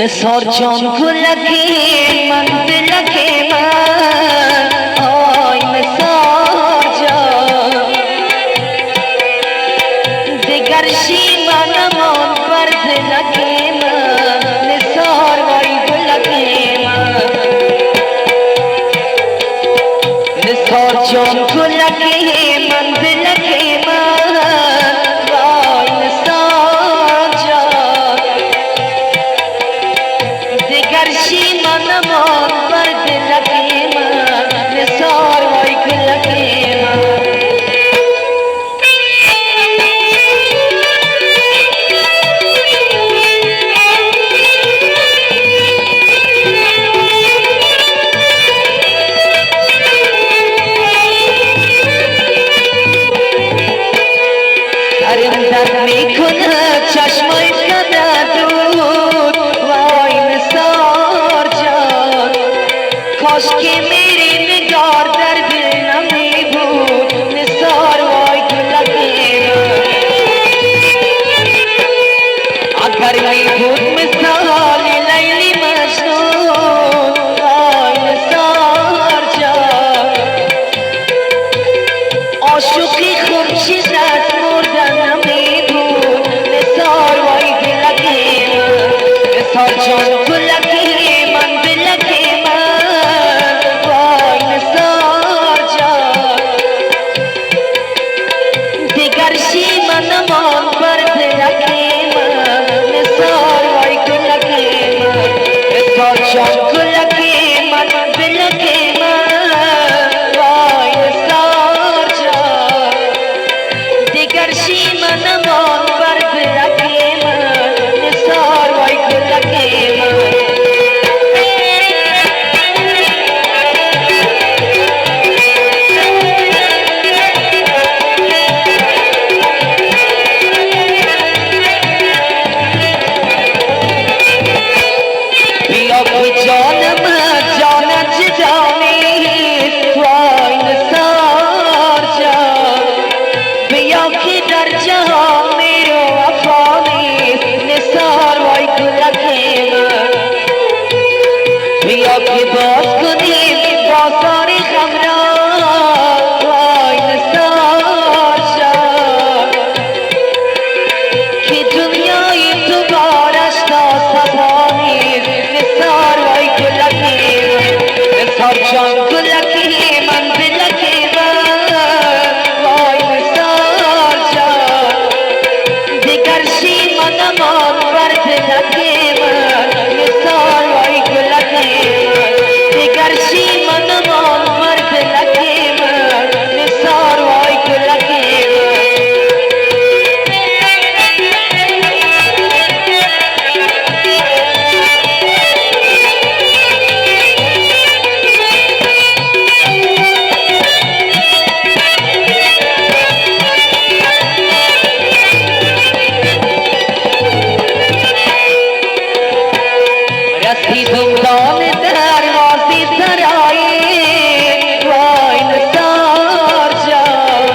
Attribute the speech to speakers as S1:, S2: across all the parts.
S1: نثار جان گلکی من دلکی من آی نثار جان دگر شیمانمان بر دلکی من نثار وای گلکی من نثار جان گلکی من دلکی من وای نثار جان دگر شیمانمان بر دلکی من نثار وای گلکی من درد میکنه چشمای کدرود وای نثار جان کاش که میری نگار در دل نمی بود نثار وای گلکی من اگر می بود مثال لیلی مجنون وای نثار جان عاشقی خورشید از مردن نمی بود نثار وای گلکی من نثار جان گلکی من دلکی من وای نثار جان دگر شیمانمان بر دلکی من نثار وای گلکی من نثار جان گلکی من دلکی من وای نثار جان دگر شیمانمان بر دلکی من نثار وای گلکی من بیا که جانم جانت جانیست وای نثار جان بیا که در جهان میرو وفا نیست نثار وای گلکی من بیا که باز کنیم بازار غم را وای نثار جان که دنیای تو بارش ناصفا نیست نثار وای گلکی من نثار جان گلکی من دلکی من وای نثار جان دگر شیمانمان بر دلکی من نثار وای گلکی من دگر شیمانمان بر دلکی من نثار وای گلکی من رسیدم دام دروازه سرای وای نثار جان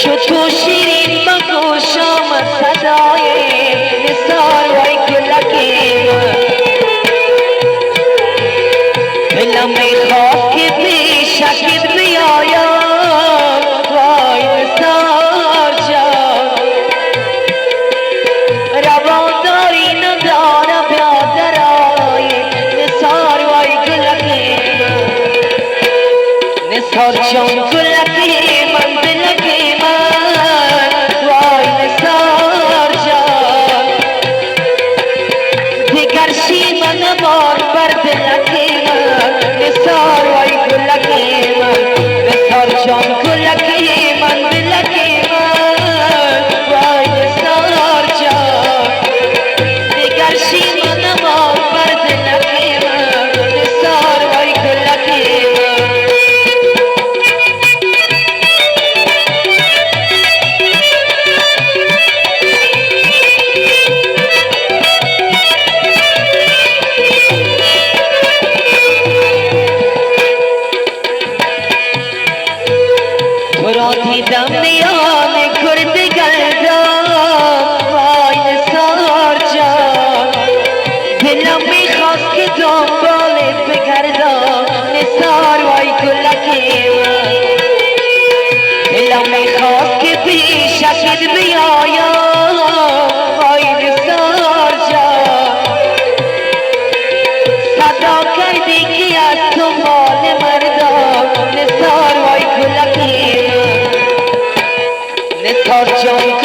S1: چو تو شیرین بگوش آمد صدای نثار وای گلکی من دلم میخواست که پیشت بیایم وای نثار جان روان داری ندارم یادرای نثار وای گلکی من نثار جان گلکی من دلکی من وای نثار جان دگر شیمانمان بر دلکی من نثار وای گلکی من نثار جان گلکی من دلکی من وای نثار جان دگر شیمانمان بر دلکی من نثار وای گلکی من تو را دیدم میان کرد گلدان وای نثار جان نثار وای گلکیم دلم میخواست که پیشت بیایم وای نثار جان صدا کردی که از تو مال مردم نثار وای گلکیم نثار جان